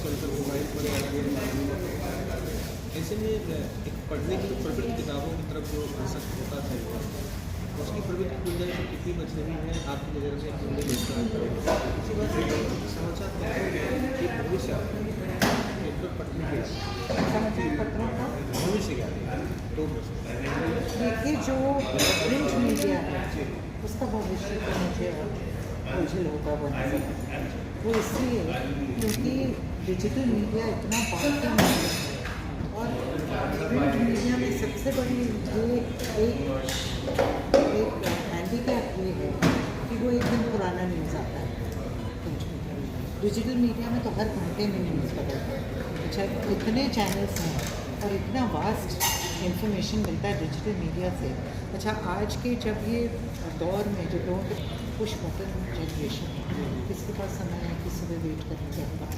चलकर मोबाइल पर या गेम ऐसे में एक पढ़ने की प्रवृत्ति किताबों की तरफ जो आसक्त होता था उसकी प्रवृत्ति की गुंजाइश कितनी बच रही है आपकी नज़र से हिंदी देखना इसी बात से समाचार पत्रों की भविष्य पेपर पढ़ने के समाचार पत्रों का भविष्य क्या है तो देखिए जो प्रिंट मीडिया है उसका भविष्य तो मुझे उज्जवल होता हुआ नजर आता है। वो इसलिए क्योंकि डिजिटल मीडिया इतना पावरफुल मीडिया है और प्रिंट मीडिया में सबसे बड़ी ये एक हैंडीकैप ये है कि वो एक दिन पुराना न्यूज़ आता है। डिजिटल मीडिया में तो हर घंटे में न्यूज़ बदलता है। अच्छा इतने चैनल्स हैं और इतना वास्ट इंफॉर्मेशन मिलता है डिजिटल मीडिया से। अच्छा आज के जब ये दौर में जो लोगों के पुश बटन जनरेशन है किसके पास समय है कि सुबह वेट करने के बाद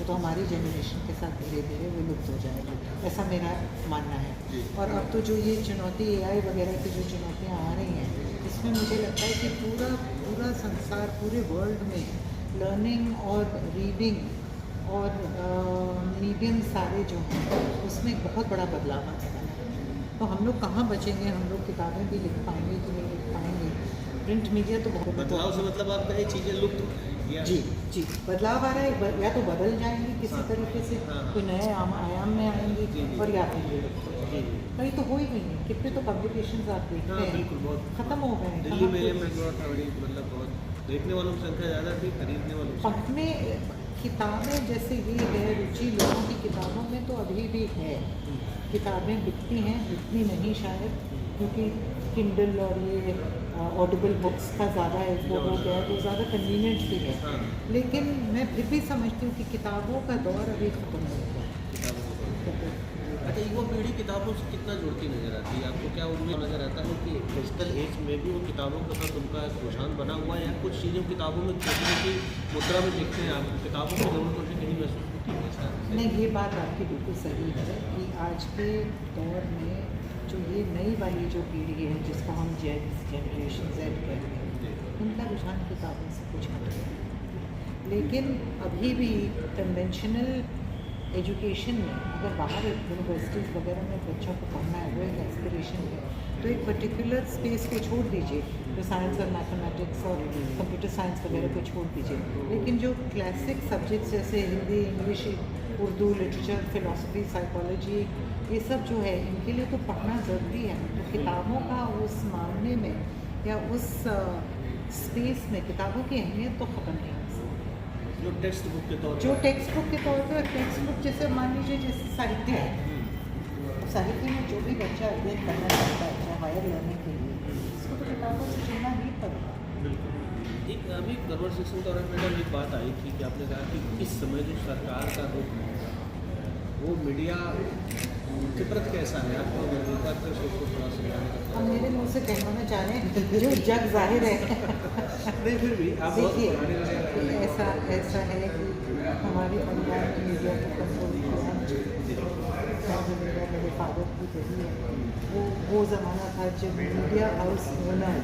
तो हमारी जनरेशन के साथ धीरे धीरे वो लुप्त हो जाएगा, ऐसा मेरा मानना है। और अब तो जो ये चुनौती AI वगैरह की जो चुनौतियाँ आ रही हैं इसमें मुझे लगता है कि पूरा पूरा संसार पूरे वर्ल्ड में लर्निंग और रीडिंग और मीडियम सारे जो हैं उसमें बहुत बड़ा बदलाव आने वाला है। तो हम लोग कहाँ बचेंगे, हम लोग किताबें भी लिख पाएंगे कि नहीं लिख पाएंगे। प्रिंट मीडिया तो बहुत बदलाव से मतलब आप कहें चीज़ें लुप्त जी जी बदलाव आ रहा है, या तो बदल जाएंगी किसी तरीके से कोई नए आयाम में आएंगी और या फिर ये लुप्त हो जाएंगी। कहीं तो हो ही नहीं है, कितने तो पब्लिकेशंस आप देखते हैं बिल्कुल बहुत खत्म हो गए हैं। दिल्ली मेले में मतलब बहुत देखने वालों की संख्या ज़्यादा थी, खरीदने वालों की पढ़ने किताबें जैसे ये है रुचि लोगों की किताबों में तो अभी भी है। किताबें बिकती हैं, इतनी नहीं शायद क्योंकि किंडल और ये ऑडिबल बुक्स का ज़्यादा वो हो गया तो ज़्यादा कन्वीनियंट भी है। लेकिन मैं फिर भी समझती हूँ कि किताबों का दौर अभी ख़त्म नहीं हुआ। अच्छा युवा पीढ़ी किताबों से कितना जुड़ती नज़र आती है आपको? क्या उनमें नज़र आता है कि डिजिटल एज में भी वो किताबों के साथ उनका एक रुझान बना हुआ है या कुछ चीज़ें किताबों में देखने की मुद्रा में देखते हैं आप किताबों की जरूरत उन्हें कहीं महसूस होती है ऐसा? नहीं, ये बात आपकी बिल्कुल सही है कि आज के दौर में जो ये नई वाली जो पीढ़ी है जिसको हम जनरेशन Z कहते हैं उनका रुझान किताबों से कुछ हट गया है। लेकिन अभी भी कन्वेंशनल एजुकेशन में अगर बाहर यूनिवर्सिटीज़ वगैरह में बच्चों को पढ़ना है वो एक एस्पिरेशन है तो एक पर्टिकुलर स्पेस को छोड़ दीजिए, जो साइंस और मैथमेटिक्स और कंप्यूटर साइंस वगैरह को छोड़ दीजिए। लेकिन जो क्लासिक सब्जेक्ट्स जैसे Hindi, English, Urdu, literature, philosophy, psychology ये सब जो है इनके लिए तो पढ़ना ज़रूरी है। तो किताबों का उस मामले में या उस स्पेस में किताबों की अहमियत तो ख़त्म नहीं हो सकती। जो टेक्स्ट बुक के तौर जो टेक्स्ट बुक के तौर पर टेक्स्ट बुक जैसे मान लीजिए जैसे साहित्य है, साहित्य में जो भी बच्चा अध्ययन करना चाहता है चाहे हायर लर्निंग के लिए उसको तो किताबों से जुड़ना ही पड़ेगा। बिल्कुल। एक अभी कन्वर्सेशन के दौरान मैडम एक बात आई थी कि आपने कहा कि इस समय जो सरकार का रुख है वो मीडिया के प्रति कैसा है, आपको बात कर उसको थोड़ा समझाने का हम मेरे मुँह से कहना चाह रहे हैं जो जग जाहिर है नहीं फिर भी आप देखिए ऐसा है कि हमारे परिवार की मीडिया को कंट्रोल किया मेरे फादर की वही है। वो ज़माना था जब मीडिया हाउस ओनर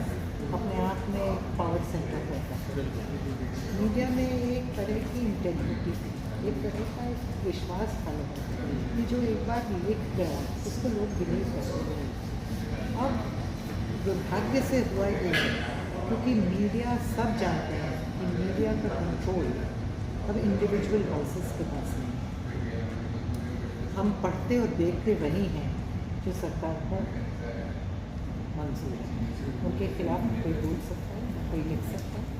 अपने आप में एक पावर सेंटर होता है। मीडिया में एक तरह की इंटेग्रिटी थी, एक तरह का एक विश्वास था लोगों कि जो एक बार लिख गया उसको लोग बिलीव करते हैं। अब दुर्भाग्य से हुआ ये है क्योंकि मीडिया सब जानते हैं कि मीडिया का कंट्रोल अब इंडिविजुअल वॉइसेस के पास नहीं है। हम पढ़ते और देखते वही हैं जो सरकार को मंजूर है, उनके खिलाफ कोई बोल सकता है कोई लिख सकता है।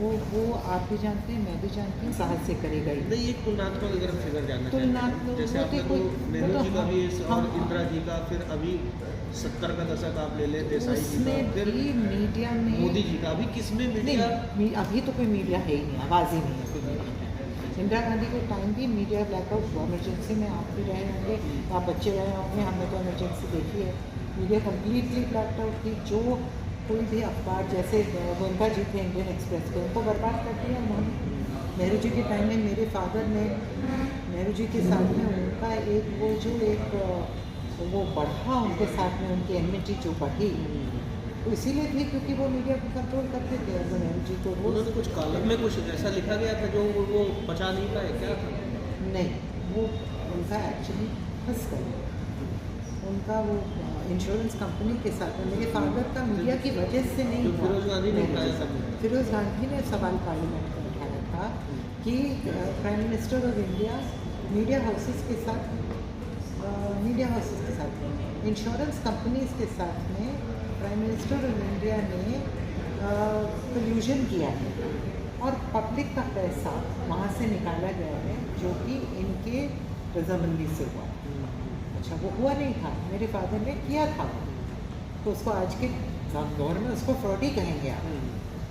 वो आप भी जानते हैं मैं भी जानती हूँ साहस से करेगा ही नहीं। एक तुलनात्मक अगर फिगर जानना तुलनात्मक जैसे आपने तो नेहरू जी का भी और इंदिरा जी का, फिर अभी 70 का दशक आप ले लें देसाई जी का, फिर मीडिया में मोदी जी का, अभी किसमें मीडिया अभी तो कोई मीडिया है ही नहीं, आवाज़ ही नहीं है कोई मीडिया। इंदिरा गांधी के टाइम भी मीडिया ब्लैकआउट हुआ, इमरजेंसी में आप भी रहे होंगे, आप बच्चे रहे होंगे, हमने तो इमरजेंसी देखी है। मीडिया कम्प्लीटली ब्लैकआउट थी। जो कोई भी अखबार जैसे गोयनका जी थे इंडियन एक्सप्रेस के उनको बर्बाद कर दिया उन्होंने। नेहरू जी के टाइम में मेरे फादर ने नेहरू जी के साथ में उनका एक वो बढ़ा उनके साथ में उनकी एनमिटी जो बढ़ी तो इसीलिए थी क्योंकि वो मीडिया को कंट्रोल करते थे और नेहरू जी को वो उन्होंने कुछ कॉलम में कुछ ऐसा लिखा गया था जो वो पचा नहीं पाए, क्या था? नहीं, वो उनका एक्चुअली फंस गए। उनका वो इंश्योरेंस कंपनी के साथ में मेरे फादर का मीडिया की वजह से नहीं जो था। फिरोज गांधी ने उठाया था। फिरोज गांधी ने सवाल पार्लियामेंट में उठाया था कि prime minister of India media houses के साथ इंश्योरेंस कंपनीज के साथ में प्राइम मिनिस्टर ऑफ इंडिया ने कल्यूजन किया है और पब्लिक का पैसा वहाँ से निकाला गया है जो कि इनके रजामंदी से हुआ। अच्छा, वो हुआ नहीं था, मेरे फादर ने किया था, तो उसको आज के दौर में उसको फ्रॉड ही कहेंगे आप।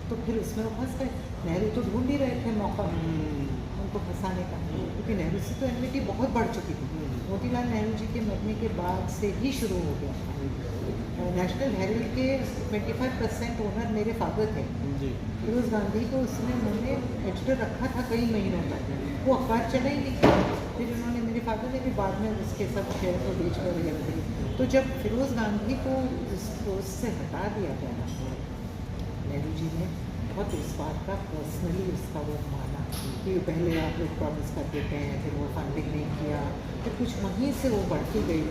तो फिर उसमें वो फंस गए। नेहरू तो ढूंढ ही रहे थे मौका उनको फंसाने का, क्योंकि नेहरू से तो एनमिटी बहुत बढ़ चुकी थी। मोतीलाल नेहरू जी के मरने के बाद से ही शुरू हो गया था। नेशनल हेराल्ड के 25% ओनर मेरे फादर थे। फिरोज गांधी को उसने उन्होंने एडिटर रखा था कई महीनों तक, वो अखबार चला ही नहीं। फिर उन्होंने, मेरे फादर ने भी बाद में उसके सब शेयर को बेच कर रख दिए। तो जब फिरोज गांधी को उस पोस्ट से हटा दिया गया, नेहरू जी ने बहुत इस बात का पर्सनली उसका वो माना कि पहले आप लोग प्रॉमिस कर देते हैं, फिर वो फंडिंग नहीं किया, फिर कुछ वहीं से वो बढ़ती गई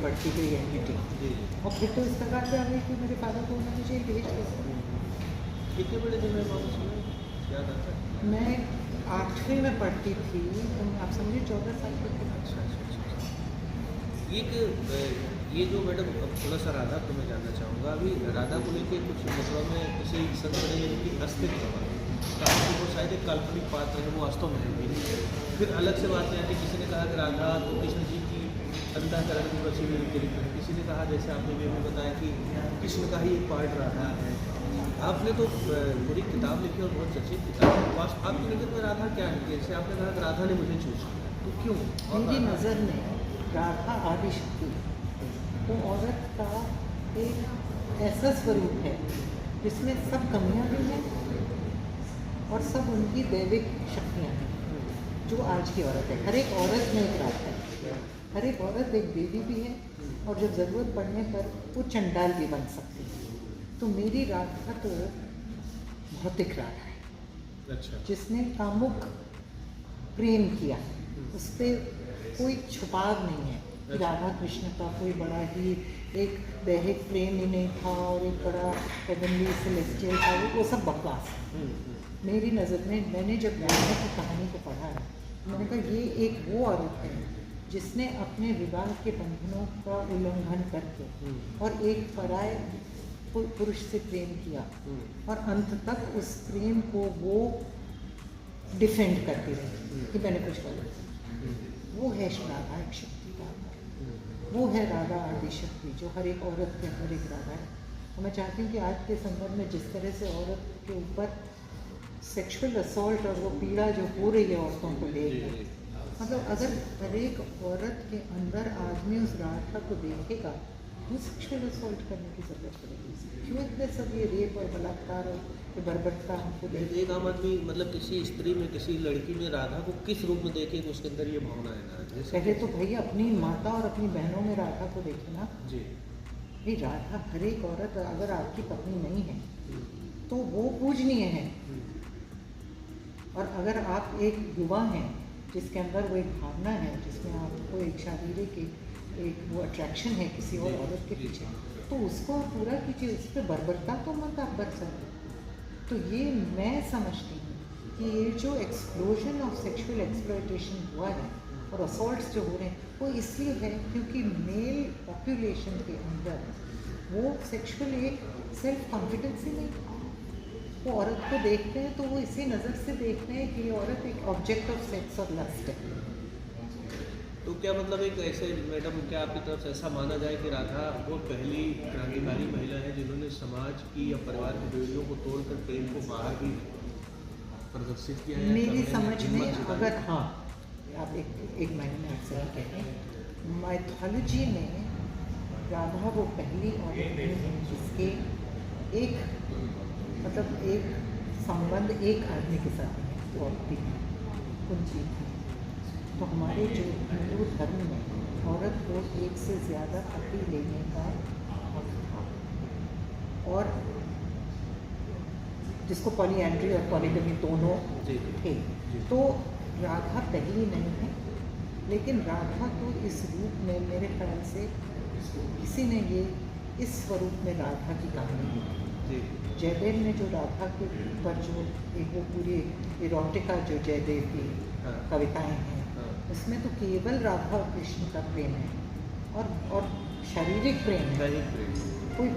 एनमिटी। और फिर तो इस प्रकार से आ गई कि मेरे फादर को उन्होंने जेल भेज दिया। कितने बड़े दिन में उसमें याद आता है? मैं 8वीं में पढ़ती थी, तो आप समझिए 14 साल की थी। ये जो मैडम, अब थोड़ा सा राधा को मैं जानना चाहूँगा। अभी राधा को लेकर कुछ मतलब में किसी संप्रदाय की अस्तित्व कहा वो शायद एक काल्पनिक पात्र है, वो वास्तव में है। फिर अलग से बात है कि किसी ने कहा कि राधा तो कृष्ण जी की अंतःकरण की बची हुई चरित्र है, किसी ने कहा, जैसे आपने भी हमें बताया कि कृष्ण का ही एक पार्ट राधा है। आपने तो पूरी किताब लिखी और बहुत चर्चित किताब। आपकी नज़र में राधा क्या है? जैसे आपने कहा कि राधा ने मुझे चूज किया, तो क्यों? मेरी नज़र में राधा आदि शक्ति वो औरत का एक ऐसा स्वरूप है जिसमें सब कमियां भी हैं और सब उनकी दैविक शक्तियाँ हैं, जो आज की औरत है। हर एक औरत में एक राधा है, हर एक औरत एक देवी भी है, और जब ज़रूरत पड़ने पर वो चंडाल भी बन सकती है। तो मेरी राधा तो भौतिक राधा है। अच्छा। जिसने कामुक प्रेम किया, उस पर कोई छुपाव नहीं है कि राधा कृष्ण का कोई बड़ा ही एक दैहिक प्रेम ही नहीं था और एक बड़ा हेवनली सेलेस्टियल था, वो सब बकवास है। मेरी नज़र में, मैंने जब राधा की कहानी को पढ़ा, मैंने कहा ये एक वो औरत है जिसने अपने विवाह के बंधनों का उल्लंघन करके और एक पराये पुरुष से प्रेम किया और अंत तक उस प्रेम को वो डिफेंड करती रही कि मैंने कुछ गलत किया। वो है राधा, एक शक्ति का, वो है राधा आदि शक्ति जो हर एक औरत के अंदर एक राधा है। और मैं चाहती हूँ कि आज के संदर्भ में जिस तरह से औरत के ऊपर सेक्सुअल असॉल्ट और वो पीड़ा जो हो रही है औरतों को लेकर, मतलब अगर हर एक औरत के अंदर आदमी उस राधा को देखेगा, वो सेक्सुअल असॉल्ट करने की जरूरत पड़ेगी। क्यों इतने सब ये रेप और बलात्कार और ये बर्बरता हमको देखे? एक आम आदमी, मतलब किसी स्त्री में, किसी लड़की में राधा को किस रूप में देखे कि उसके अंदर ये भावना है ना? पहले तो भैया अपनी माता और अपनी बहनों में राधा को देखे ना जी। भाई, राधा हर एक औरत, अगर आपकी पत्नी नहीं है तो वो पूजनीय है, और अगर आप एक युवा हैं जिसके अंदर वो एक भावना है, जिसमें आपको एक शारीरिक एक वो अट्रैक्शन है किसी और औरत के पीछे, तो उसको आप पूरा कीजिए, उस पर बर्बरता तो मत आप बरसाइए। तो ये मैं समझती हूँ कि ये जो एक्सप्लोजन ऑफ सेक्सुअल एक्सप्लॉयटेशन हुआ है और असॉल्ट्स जो हो रहे हैं, वो इसलिए है क्योंकि मेल पॉपुलेशन के अंदर वो सेक्सुअल एक सेल्फ कॉन्फिडेंस ही नहीं। वो औरत को देखते हैं तो वो इसी नज़र से देखते हैं कि ये औरत एक ऑब्जेक्ट ऑफ सेक्स और लस्ट है। तो क्या मतलब एक ऐसे, मैडम, क्या आपकी तरफ से ऐसा माना जाए कि राधा वो पहली क्रांतिकारी महिला है जिन्होंने समाज की या परिवार की दूरियों को तोड़कर प्रेम को बाहर भी प्रदर्शित किया है? मेरी समझ में, अगर हाँ, आप एक महीने में आपसे ही कह रहे हैं, माइथोलॉजी में राधा वो पहली औरत है जिसके एक मतलब एक संबंध एक आदमी के साथ है, वो औरत भी कुंची थी। तो हमारे जो हिंदू धर्म में औरत को एक से ज़्यादा पति लेने का हक था, और जिसको पॉलीएंड्री और पॉलीगमी दोनों जी थे। जी तो राधा पहली नहीं है, लेकिन राधा को इस रूप में मेरे ख्याल से किसी ने ये इस स्वरूप में राधा की कहानी लिखी। जी जयदेव ने जो राधा के ऊपर जो एक वो पूरी इरोटिका जो जयदेव की हाँ कविताएं हैं, हाँ उसमें तो केवल राधा और कृष्ण का प्रेम है और शारीरिक प्रेम है, दैनिक प्रेम। कोई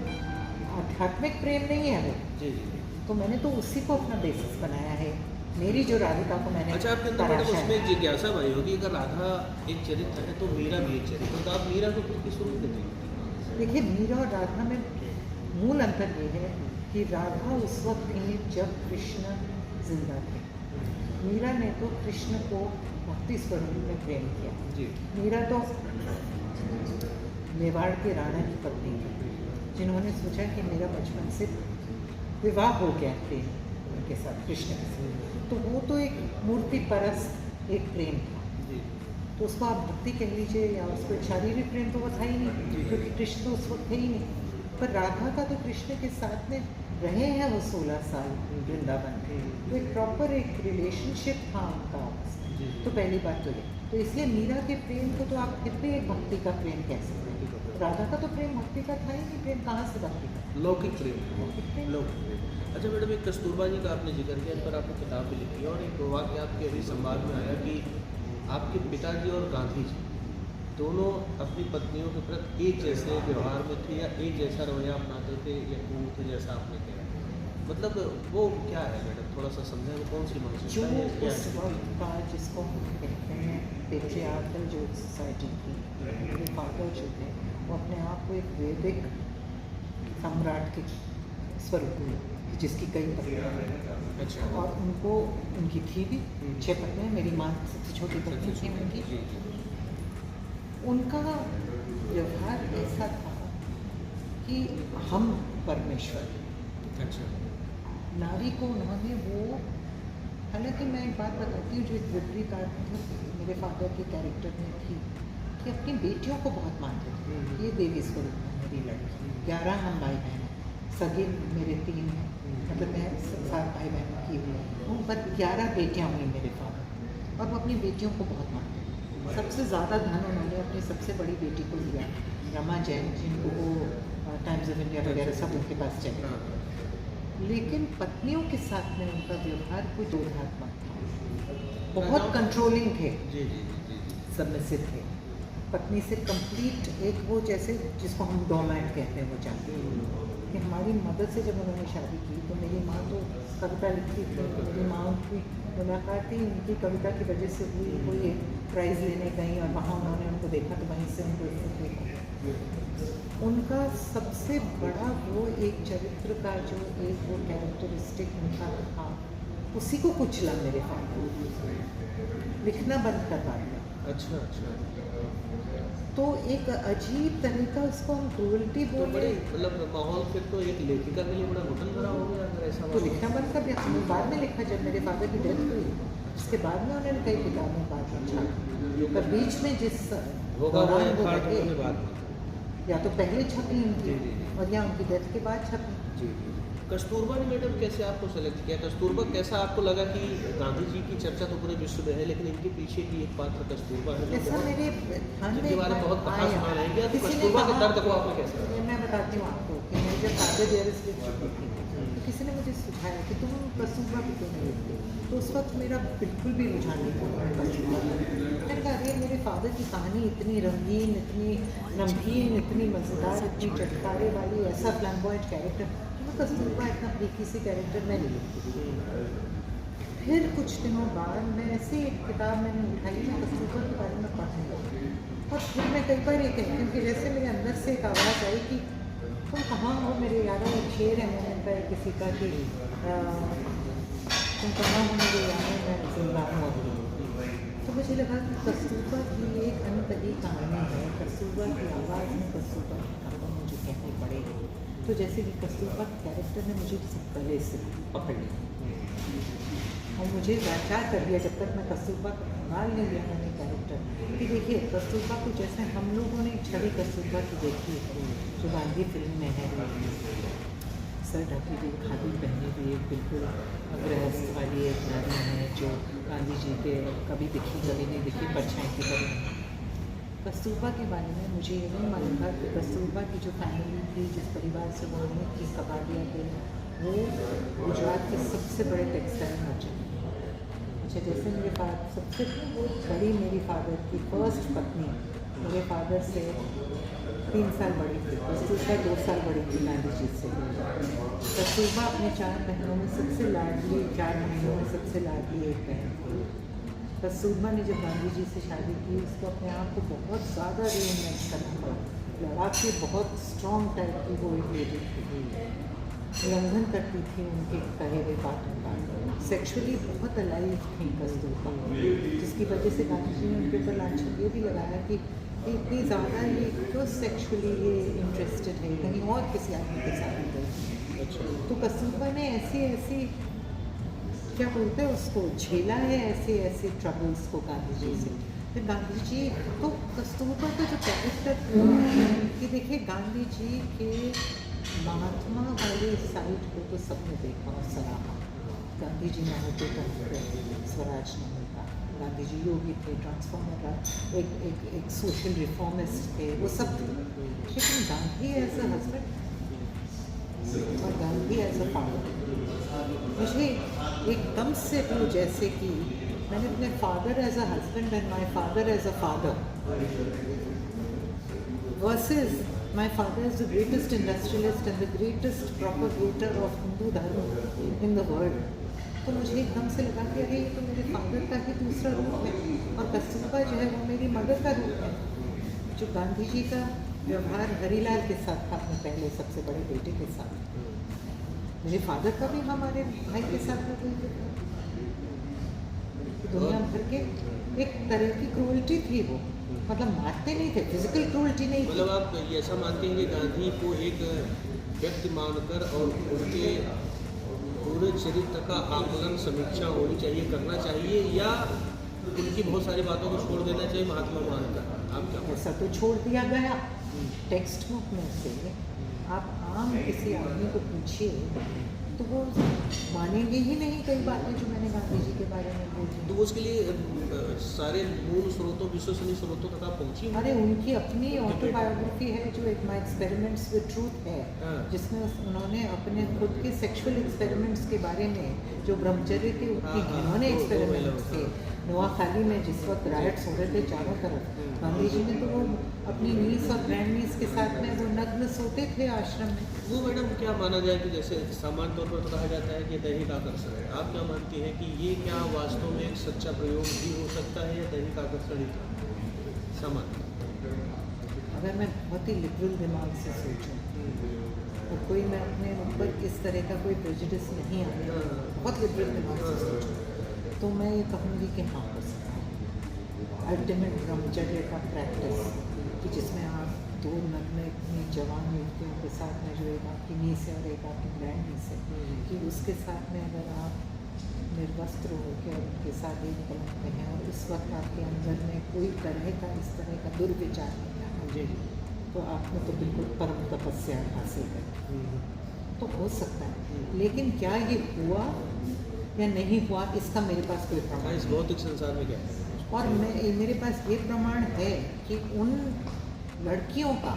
आध्यात्मिक प्रेम नहीं है वो। जी जी। तो मैंने तो उसी को अपना बेसिस बनाया है, मेरी जो राधिका को मैंने अच्छा, आपके अंदर मैडम तराशा उसमें है। जिज्ञासा भाई होगी, अगर राधा एक चरित्र है तो मीरा भी एक चरित्र है, तो आप मीरा को किस रूप में देखेंगे? देखिए, मीरा और राधा में मूल अंतर ये है कि राधा उस वक्त थी जब कृष्ण जिंदा थे। मीरा ने तो कृष्ण को भक्ति स्वरूप में प्रेम किया। जी मीरा तो मेवाड़ के राणा की पत्नी थी, जिन्होंने सोचा कि मेरा बचपन से विवाह हो गया प्रेम उनके साथ, कृष्ण के साथ। तो वो तो एक मूर्ति परस्त एक प्रेम था, जी तो उसको आप भक्ति कह लीजिए या उसको एक शारीरिक प्रेम तो वो था ही नहीं, जी। क्योंकि कृष्ण तो उस वक्त थे ही नहीं। पर राधा का तो कृष्ण के साथ में रहे हैं वो 16 साल वृंदावन, तो एक प्रॉपर एक रिलेशनशिप था उनका आपस में। जी। तो पहली बात तो ये, तो इसलिए मीरा के प्रेम को तो आप फिर भी एक भक्ति का प्रेम कह सकते हैं। राधा का तो प्रेम भक्ति का था ही नहीं, प्रेम कहाँ से भक्ति का? लौकिक प्रेम। लौकिक प्रेम। लौकिक प्रेम। अच्छा मैडम, एक कस्तूरबा जी का आपने जिक्र किया, इन पर आपने किताब भी लिखी है, और एक वाक्य आपके अभी संवाद में आया कि आपके पिताजी और गांधी जी दोनों अपनी पत्नियों के प्रति एक जैसे व्यवहार में थे, या एक जैसा रवैया अपनाते थे, या वो थे जैसा आपने किया। मतलब वो क्या है मैडम, थोड़ा सा समझाएं, वो कौन सी जो मानसिकता है, क्या उस है? वक्त का जिसको हम कहते हैं पेट्रियार्कल जो सोसाइटी थी, मेरे फादर जो थे वो अपने आप को एक वैदिक सम्राट के स्वरूप में, जिसकी कई पत्नियां हैं, अच्छा। और उनको उनकी थी भी 6 पत्नियां, मेरी माँ सबसे छोटी पत्नी थी उनकी। जी जी उनका व्यवहार ऐसा था कि हम परमेश्वर, अच्छा। नारी को उन्होंने वो, हालांकि मैं एक बात बताती हूँ जो एक विपरीतार्थ मेरे फादर के कैरेक्टर में थी, कि अपनी बेटियों को बहुत मानते थे। ये देवी स्वरूप है मेरी लड़की, 11 हम भाई बहन हैं, सगे मेरे 3 हैं, मतलब मैं 7 भाई बहनों की हूँ, पर 11 बेटियाँ हुई मेरे फादर, और वो अपनी बेटियों को बहुत मानते थे। सबसे ज़्यादा धन उन्होंने अपनी सबसे बड़ी बेटी को दिया, रमा जैन, जिनको वो टाइम्स ऑफ इंडिया वगैरह सब उनके पास चले। हाँ लेकिन पत्नियों के साथ में उनका व्यवहार कोई दोधात्मक था, बहुत कंट्रोलिंग थे, जी जी जी जी। सबमिसिव थे। पत्नी से कंप्लीट एक वो जैसे जिसको हम डोमैट कहते हैं वो चाहते हैं कि हमारी मदद से जब उन्होंने शादी की तो मेरी माँ तो कविता लिखती थी, तो मेरी माँ की मुलाकात ही उनकी कविता की वजह से हुई। वो ये प्राइज़ लेने गई और वहाँ उन्होंने उनको देखा तो वहीं से उनको देखा। उनका सबसे बड़ा वो एक चरित्र का जो एक वो कैरेक्टरिस्टिक उनका था, उसी को कुचला मेरे फादर, लिखना बंद करवा दिया। अच्छा अच्छा। तो एक अजीब तरह का उसको हम क्रूअल्टी तो बोल बड़े रहे, मतलब माहौल फिर तो एक लेखिका के लिए बड़ा घुटन भरा हो गया अगर ऐसा तो माहौल। लिखना बंद कर दिया। हमने बाद में लिखा जब मेरे फादर की डेथ हुई, उसके बाद में उन्होंने कई किताबें बाद में छापी, पर बीच में जिस होगा वो दौरान वो यथार्थ रहे, होने बाद में। या तो पहले छपी उनकी जी, जी, जी। और या उनकी डेथ के बाद छपी। जी जी। कस्तूरबा ने मैडम कैसे आपको सेलेक्ट किया? कस्तूरबा कैसा आपको लगा कि गांधी जी की चर्चा तो पूरे विश्व में है, लेकिन इनके पीछे भी एक पात्र कस्तूरबा है जो ऐसा बहुत- मेरे ध्यान में जिनके बारे में बहुत कहा सुना है क्या? तो किसी ने कस्तूरबा के कहा- दर्द को आपने कैसे लगा? मैं बताती हूँ आपको कि मैं जब फादर डेयर्स लिख चुकी थी, तो किसी ने मुझे सुझाया कि तुम कस्तूरबा भी क्यों नहीं लिखती, तो उस वक्त मेरा बिल्कुल भी रुझान नहीं था कस्तूरबा। मैंने कहा अरे मेरे फादर की कहानी इतनी रंगीन, इतनी नमकीन, इतनी मज़ेदार, इतनी चटकारे वाली, ऐसा फ्लैम्बॉयंट कैरेक्टर, तो कस्तूरबा इतना फीकी सी कैरेक्टर मैं नहीं लिखती। फिर कुछ दिनों बाद मैं ऐसी एक किताब मैंने उठाई, मैं कस्तूरबा के बारे में पढ़ने लगी, और फिर मैं कई बार ये कही, क्योंकि जैसे मेरे अंदर से एक आवाज़ आई कि तुम कहाँ हो, मेरे याद है एक शेर है मैंने का किसी का कि तुम कहाँ हो मेरे याद है, मैं जिंदा हूँ अभी। तो मुझे लगा कि कस्तूरबा की एक अनकही कहानी है, कस्तूरबा की आवाज़ में कस्तूरबा की कहानी मुझे कहनी पड़ेगी। तो जैसे कि कस्तूरबा के कैरेक्टर ने मुझे गले से पकड़ लिया और मुझे लाचार कर दिया जब तक मैं कस्तूरबा को संभाल नहीं लिया मैंने कैरेक्टर कि देखिए कस्तूरबा को जैसे हम लोगों ने छवि कस्तूरबा की देखी है जो गांधी फिल्म में है, सर ढकी हुई, खादी पहनी हुई, बिल्कुल गृहस्थ वाली एक नारी हैं जो गांधी जी के कभी दिखी कभी नहीं दिखी परछाई की तरह। कस्तूरबा के बारे में मुझे ये नहीं मालूम था कि कस्तूरबा की जो फैमिली थी, जिस परिवार से वो आए कि कबाड़िया थे, वो गुजरात के सबसे बड़े टेक्सटाइल मर्चेंट। अच्छा, जैसे मेरे फादर सबसे बड़ी मेरी फादर की फर्स्ट पत्नी मेरे फादर से 3 साल बड़ी थी, कस्तूरबा 2 साल बड़ी थी गांधी जी से। कस्तूरबा अपने 4 बहनों में सबसे लाडली, 4 बहनों में सबसे लाडली एक बहन थी। कस्तूरबा ने जब गांधी जी से शादी की, उसको अपने आप को बहुत ज़्यादा रीइन्वेंट करना पड़ा। लड़ाकी बहुत स्ट्रॉन्ग टाइप की वो एक लेडी थी, उल्लंघन करती थी उनके कहे हुए बातों का, सेक्सुअली बहुत अलाइव थी कस्तूरबा, जिसकी वजह से गांधी जी ने उनके ऊपर लांछन ये भी लगाया कि इतनी ज़्यादा ये क्यों सेक्सुअली ये इंटरेस्टेड है, कहीं और किसी आदमी के साथ ही गई। अच्छा। तो कस्तूरबा ने ऐसी क्या बोलते हैं उसको, झेला है ऐसे ऐसे ट्रबल्स को गांधी जी से। फिर गांधी जी तो कस्तूरबा का जो कैरेक्टर कि देखिए गांधी जी के महात्मा वाले साइड को तो सबने देखा और सराहा। गांधी जी न होते तो स्वराज नहीं होता। गांधी जी योगी थे, ट्रांसफॉर्मर, एक सोशल रिफॉर्मिस्ट थे, वो सब थे। लेकिन गांधी एज अ हस्बैंड और गांधी एज अ फादर, मुझे एकदम से वो जैसे कि मैंने अपने father as a husband and my father as a father versus my father is the greatest industrialist and the greatest propagator of Hindu धर्म इन द वर्ल्ड। तो मुझे एकदम से लगा कि अरे ये तो मेरे फादर का ही दूसरा रूप है, और कस्तूरबा जो है वो मेरी मदर का रूप है। जो गांधी जी का व्यवहार हरीलाल के साथ था, अपने पहले सबसे बड़े बेटे के साथ, मेरे फादर का भी हमारे भाई के साथ में कोई दुनिया भर के एक तरह की क्रूअल्टी थी। वो मतलब मारते नहीं थे, फिजिकल क्रूअल्टी नहीं थी। मतलब आप ये ऐसा मानते हैं कि गांधी को एक व्यक्ति मानकर और उनके पूरे चरित्र का आकलन, समीक्षा होनी चाहिए, करना चाहिए, या उनकी बहुत सारी बातों को छोड़ देना चाहिए महात्मा मानकर? आप क्या? ऐसा तो छोड़ दिया गया टेक्स्ट बुक में से। आप आम किसी आदमी को पूछिए तो वो मानेंगे ही नहीं कई बातें जो मैंने गांधी जी के बारे में बोली। तो उसके लिए सारे मूल स्रोतों, विश्वसनीय स्रोतों तक आप पहुँची? अरे उनकी अपनी ऑटोबायोग्राफी है जो एक माई एक्सपेरिमेंट्स विद ट्रूथ है, जिसमें उन्होंने अपने खुद के सेक्सुअल एक्सपेरिमेंट्स के बारे में, जो ब्रह्मचर्य के उनके घिनौने एक्सपेरिमेंट्स थे नोआखाली में, जिस वक्त राइट्स हो रहे थे चारों तरफ, गांधी जी ने तो वो अपनी नीस और ग्रैंड नीस के साथ में वो नग्न सोते थे आश्रम में। वो मैडम क्या माना जाए कि जैसे सामान्य तौर पर तो कहा जाता है कि दैहिक आकर्षण है, आप क्या मानती हैं कि ये क्या वास्तव में एक सच्चा प्रयोग भी हो सकता है, या दैहिक आकर्षण ही था सामान्य? अगर मैं बहुत ही लिबरल दिमाग से सोचूं तो कोई, मैं अपने ऊपर इस तरह का कोई प्रेजुडिस नहीं आया, बहुत लिबरल दिमाग से सोचूं तो मैं ये कहूँगी कि हाँ हो सकता है। अल्टीमेट ब्रह्मचर्य का प्रैक्टिस कि जिसमें आप 2 नग्न इतनी जवान युवतियों के साथ में, जो एक आपकी नीस है और एक आपकी ग्रैंड नीस है, कि उसके साथ में अगर आप निर्वस्त्र होकर उनके साथ एक पलंग में हैं और उस वक्त आपके अंदर में कोई तरह का इस तरह का दुर्विचार नहीं आया जी, तो आपने तो बिल्कुल परम तपस्या हासिल कर, तो हो सकता है। लेकिन क्या ये हुआ या नहीं हुआ, इसका मेरे पास कोई प्रमाण इस नहीं। भौतिक संसार में क्या है? और मेरे पास ये प्रमाण है कि उन लड़कियों का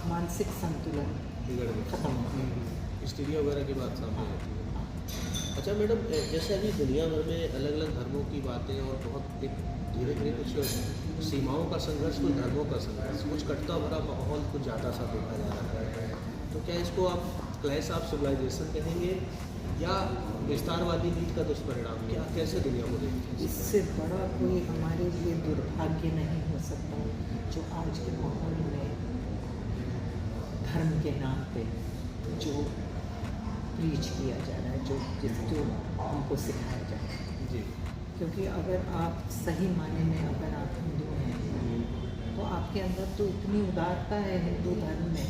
मानसिक संतुलन बिगड़ गया, खत्म हो गया। स्त्रियाँ वगैरह की बात सामने आती है। अच्छा मैडम, जैसे अभी दुनिया भर में अलग अलग धर्मों की बातें, और बहुत एक धीरे धीरे कुछ सीमाओं का संघर्ष, कुछ धर्मों का संघर्ष, कुछ कटता भरा माहौल कुछ ज़्यादा सा देखा जा रहा है, तो क्या इसको आप क्लैश ऑफ सिविलाइजेशन कहेंगे, या विस्तारवादी नीति का दुष्परिणाम? क्या, कैसे दुनिया को देखते हैं? इससे बड़ा कोई हमारे लिए दुर्भाग्य नहीं हो सकता जो आज के माहौल में धर्म के नाम पे जो प्रीच किया जा रहा है, जो हमको सिखाया जा रहा है। जी, क्योंकि अगर आप सही मायने में अगर आप हिंदू हैं तो आपके अंदर तो इतनी उदारता है हिंदू धर्म में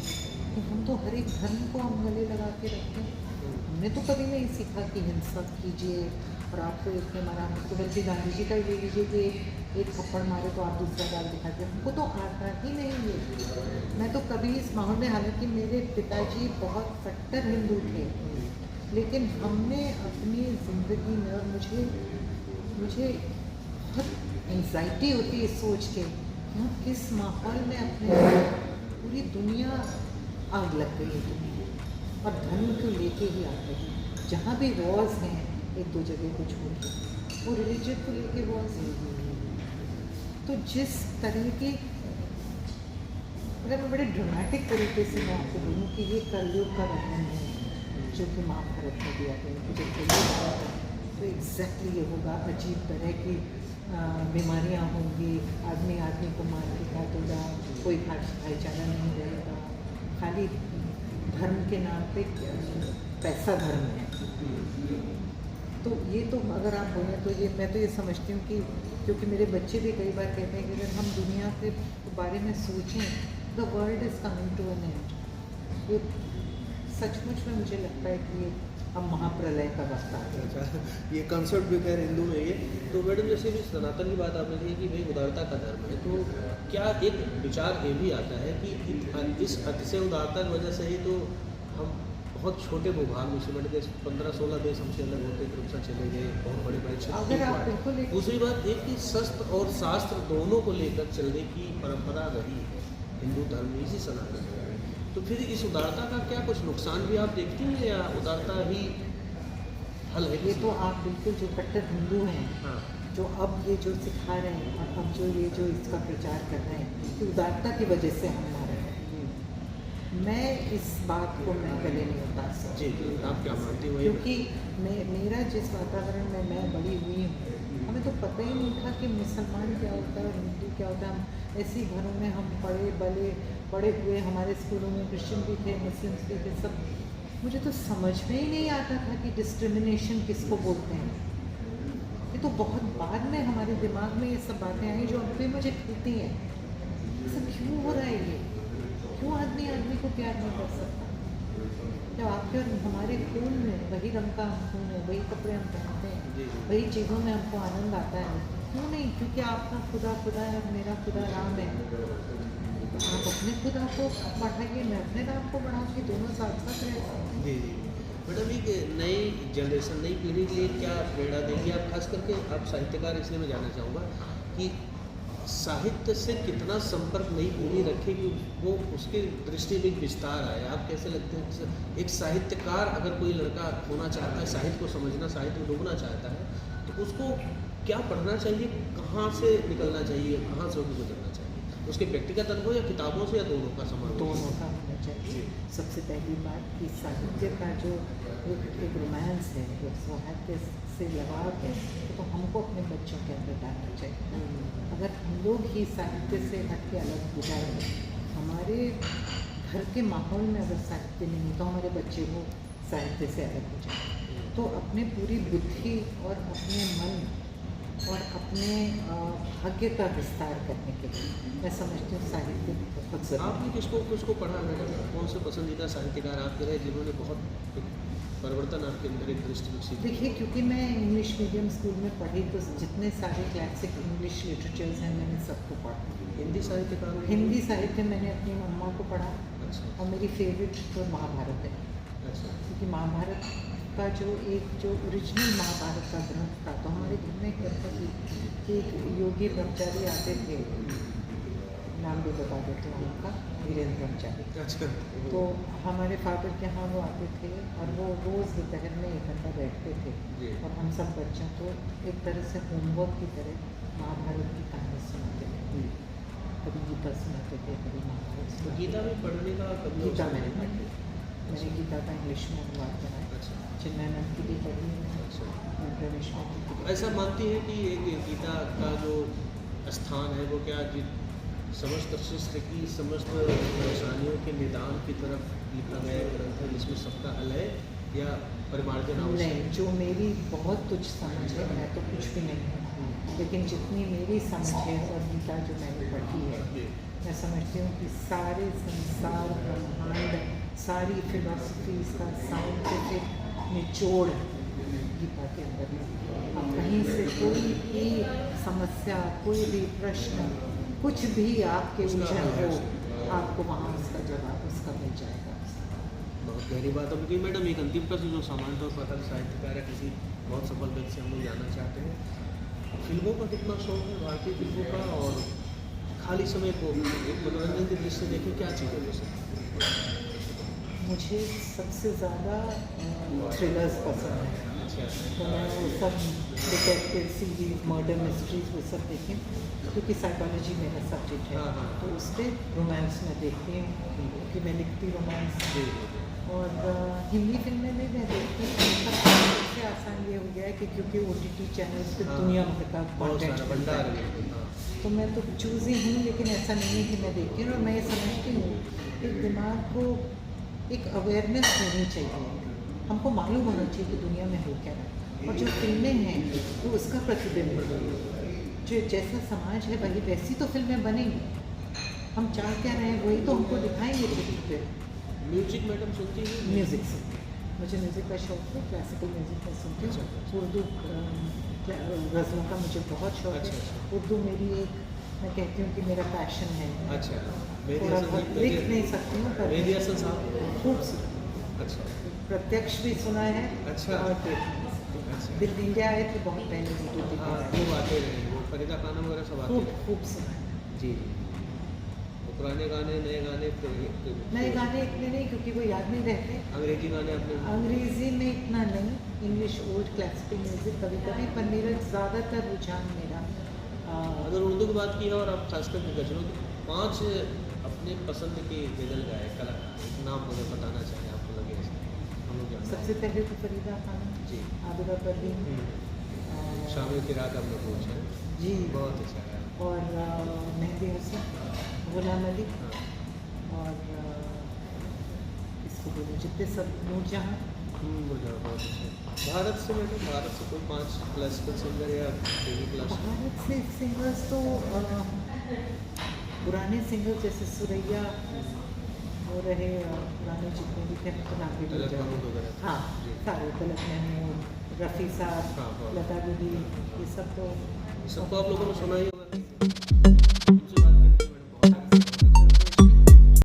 कि हम तो हर एक धर्म को हम गले लगा के रखते हैं। हमने तो कभी नहीं सीखा कि हिंसा कीजिए और आपको एक ने मारा, तो बल्कि गांधी जी का ले लीजिए कि एक थप्पड़ मारे तो आप दूसरा गाल दिखाते हैं, हमको तो आता ही नहीं है। मैं तो कभी इस माहौल में, हालांकि मेरे पिताजी बहुत कट्टर हिंदू थे, लेकिन हमने अपनी ज़िंदगी में, और मुझे बहुत एंजाइटी होती है सोच के कि हम किस माहौल में अपने, पूरी दुनिया आग लग गई है दुनिया, और धर्म को लेके ही आग लगी। जहाँ भी वॉर्स हैं एक दो जगह को छोड़ के, वो रिलीजन को लेके वॉर्स हैं। तो जिस तरह की, अगर मैं बड़े ड्रामेटिक तरीके से मैं आपको बोलूँ कि ये कलयुग का वर्णन है जो कि महाभारत में दिया गया कि जब कलयुग होगा तो एग्जैक्टली ये होगा। अजीब तरह की बीमारियाँ होंगी, आदमी को मार के खा देगा, कोई भाईचारा नहीं रहेगा, खाली धर्म के नाम पे पैसा धर्म है। तो ये तो अगर आप बोलें तो ये, मैं तो ये समझती हूँ कि, क्योंकि मेरे बच्चे भी कई बार कहते हैं कि अगर हम दुनिया के बारे में सोचें, the world is coming to an end. ये सचमुच में मुझे लगता है कि अब महाप्रलय का वक्त आ गया। अच्छा, ये कंसेप्ट भी खैर हिंदू में ये। तो मैडम जैसे भी सनातन की बात आपने की कि भाई उदारता का धर्म है, तो क्या एक विचार ये भी आता है कि इस अतिशय उदारता की वजह से ही तो हम बहुत छोटे भूभाग में सिमट गए, 15-16 देश हमसे अलग होते क्रम से चले गए, बहुत बड़े बड़े अगर आप बिल्कुल दूसरी बात एक कि शस्त्र और शास्त्र दोनों को लेकर चलने की परंपरा रही है हिंदू धर्म में, इसी सनातन में। तो फिर इस उदारता का क्या कुछ नुकसान भी आप देखती हैं या उदारता ही हल है? ये तो आप बिल्कुल जो कट्टर हिंदू हैं, हाँ, जो अब ये जो सिखा रहे हैं और अब जो ये जो इसका प्रचार कर रहे हैं कि उदारता की वजह से हम मारे हैं, मैं इस बात को मैं गले नहीं उतार सकती। जी, आप क्या मानती हो? क्योंकि मेरा जिस वातावरण में मैं बड़ी हुई हूँ, हमें तो पता ही नहीं था कि मुसलमान क्या होता है और हिंदू क्या होता है। हम ऐसे ही घरों में हम बड़े हुए, हमारे स्कूलों में क्रिश्चियन भी थे, मुस्लिम्स भी थे, सब। मुझे तो समझ में ही नहीं आता था कि डिस्क्रिमिनेशन किसको बोलते हैं। ये तो बहुत बाद में हमारे दिमाग में ये सब बातें आई जो अब भी मुझे खलती हैं। सब क्यों हो रहा है ये? क्यों आदमी को प्यार नहीं कर सकता? जब आपके और हमारे खून में वही रंग का खून है, वही कपड़े हम पहनते हैं, वही चीज़ों में हमको आनंद आता है, क्यों नहीं? क्योंकि आपका खुदा है और मेरा खुदा राम है। तो आप अपने खुदा को बढ़ाइए, मैं अपने राम को बढ़ाऊँगी, दोनों साथ साथ रहें। जी जी मैडम, एक नई जनरेशन, नई पीढ़ी के लिए क्या प्रेरणा देंगी आप? खास करके आप साहित्यकार, इसलिए मैं जानना चाहूँगा कि साहित्य से कितना संपर्क नई पीढ़ी रखे कि वो उसके दृष्टि में एक विस्तार आए। आप कैसे लगते हैं एक साहित्यकार अगर कोई लड़का होना चाहता है, साहित्य को समझना, साहित्य में डूबना चाहता है, तो उसको क्या पढ़ना चाहिए, कहाँ से निकलना चाहिए, कहाँ से उनको गुजरना चाहिए? उसके व्यक्तिगत अनुभव या किताबों से, या दोनों का समारोह? दोनों का होना चाहिए। सबसे पहली बात कि साहित्य का जो एक रोमांस है, जो साहित्य से लगाव है, तो हमको अपने बच्चों के अंदर डालना चाहिए। अगर हम लोग ही साहित्य से हट के अलग हो जाएंगे, हमारे घर के माहौल में अगर साहित्य नहीं तो हमारे बच्चे वो साहित्य से अलग हो जाएंगे। तो अपने पूरी बुद्धि और अपने मन और अपने भाग्य का विस्तार करने के लिए मैं समझती हूँ साहित्य बहुत ज़रूरी। आपने किसको पढ़ा मैडम? कौन से पसंदीदा साहित्यकार आपके रहे जिन्होंने बहुत परिवर्तन आपके अंदर एक दृष्टि विकसित? देखिए, क्योंकि मैं इंग्लिश मीडियम स्कूल में पढ़ी, तो जितने सारे क्लासिक इंग्लिश लिटरेचर्स हैं मैंने सबको पढ़ा। हिंदी साहित्यकार? हिंदी साहित्य मैंने अपनी मम्मा को पढ़ा। अच्छा। और मेरी फेवरेट तो महाभारत है। अच्छा। क्योंकि महाभारत का जो ओरिजिनल महाभारत का ग्रंथ था, तो हमारे घर में कहता कि एक योगी ब्रह्मचारी आते थे, नाम भी बता देते हैं उनका, वीरेंद्र ब्रह्मचारी। अच्छा। तो हमारे फादर के यहाँ वो आते थे और वो रोज़ दोपहर में 1 घंटा बैठते थे और हम सब बच्चों को एक तरह से होमवर्क की तरह महाभारत की कहानी सुनाते थे। कभी गीता सुनाते थे, कभी महाभारत तो सुनाते गीता में पढ़ने का कभी? गीता मैंने पढ़ी। मैंने गीता का इंग्लिश में अनुवाद करा है। अच्छा। चिन्मयानंद की भी पढ़ी है। अच्छा। प्रवेश ऐसा मानती है कि एक गीता का जो स्थान है वो क्या समस्त सृष्टि की समस्त परेशानियों के निदान की तरफ लिखा गया ग्रंथ है जिसमें सबका हल है, या परिमार्जन आवश्यक? नहीं, जो मेरी बहुत तुच्छ समझ है, मैं तो कुछ भी नहीं हूँ, लेकिन जितनी मेरी समझ है और गीता जो मैंने पढ़ी है, मैं समझती हूँ कि सारे संसार, ब्रह्मांड, सारी फिलॉसफीज का साइंटिफिक निचोड़ गीता के अंदर है। अब कहीं से कोई भी समस्या, कोई भी प्रश्न, कुछ भी आपके उलझन हो, आपको वहाँ उसका जवाब उसका मिल जाएगा। बहुत गहरी बात है क्योंकि मैडम एक अंतिम प्रश्न जो सामान्य तौर पर साहित्यकार या किसी बहुत सफल व्यक्ति से हम लोग जानना चाहते हैं, फिल्मों का कितना शौक है भारतीय फिल्मों का, और खाली समय को एक मनोरंजन की दृष्टि से देखें क्या चीज़ है जैसे? मुझे सबसे ज़्यादा थ्रिलर्स पसंद है। अच्छा तो मैं वो सब डिटेक्टिव सीरीज, मर्डर मिस्ट्रीज वो सब देखी, क्योंकि साइकोलॉजी मेरा सब्जेक्ट है। हाँ, हाँ। तो उस पर रोमांस में देखती हूँ, क्योंकि मैं लिखती रोमांस। जी और हिंदी फिल्में में मैं देखती हूँ। सबसे आसान ये हो गया है कि क्योंकि OTT चैनल्स पे हाँ, दुनिया भर का बहुत कंटेंट सारा मिलता भंडार है। है। हाँ, तो मैं तो चूज़ी हूँ, लेकिन ऐसा नहीं है कि मैं देखती हूँ। और मैं ये समझती हूँ कि दिमाग को एक अवेयरनेस होनी चाहिए, हमको मालूम होना चाहिए कि दुनिया में हो क्या रहा है। और जो फिल्में हैं वो उसका प्रतिबिंब है। जो जैसा समाज है वही वैसी तो फिल्में बनेंगी। हम चाह क्या रहे हैं वही तो हमको दिखाएंगे टीवी पे। म्यूजिक मैडम सुनती हैं? म्यूज़िक से मुझे म्यूज़िक का शौक है, क्लासिकल म्यूज़िक में सुनती हूँ। अच्छा। उर्दू गज़लों का मुझे बहुत शौक अच्छा, है। अच्छा। उर्दू मेरी एक, मैं कहती हूँ कि मेरा पैशन है। अच्छा थोड़ा बहुत लिख नहीं सकती हूँ पर मेरी असल साहब। खूब सुना, अच्छा प्रत्यक्ष भी सुना है। अच्छा। और फिर अच्छा दिल्ली इंडिया आए थे बहुत पहले वीडियो हाँ दिखा, वो आते रहे, वो फरीदा खानम वगैरह सब आते खूब रहे। खूब सुना है। जी जी। वो पुराने गाने नए गाने नए गाने इतने नहीं, क्योंकि वो याद नहीं रहते। अंग्रेजी गाने अपने अंग्रेज़ी में इतना नहीं, इंग्लिश ओल्ड क्लासिकल म्यूज़िक कभी कभी, पर मेरा ज़्यादातर रुझान मेरा अगर उर्दू की बात की है और आप खासकर गज़लों की 5 अपने पसंद के गज़ल गाए कलाकार एक नाम मुझे बताना चाहें, आपको लगे ऐसा हम लोग जानना सबसे पहले तो फरीदा खानम जी। आबिदा परवीन, हम्म। शामिल की रात आपने पूछा जी, बहुत अच्छा है। और मेहंदी हसन, गुलाम अली, हाँ। और इसको बोलो जितने सब नूरजहाँ। मुझे बहुत अच्छा। भारत से मैडम, भारत से कोई 5 क्लासिकल सिंगर या टीवी क्लास? भारत से सिंगर्स तो पुराने सिंगर जैसे सुरैया वो रहे, पुराने जितने भी थे तो नाम भी भूल तलत जाते महमूद हैं। वगैरह। हाँ, जी। सारे तलत महमूद, रफ़ी साहब, हाँ, बहुत। लता दीदी, ये सब तो सबको आप लोगों ने सुना ही होगा।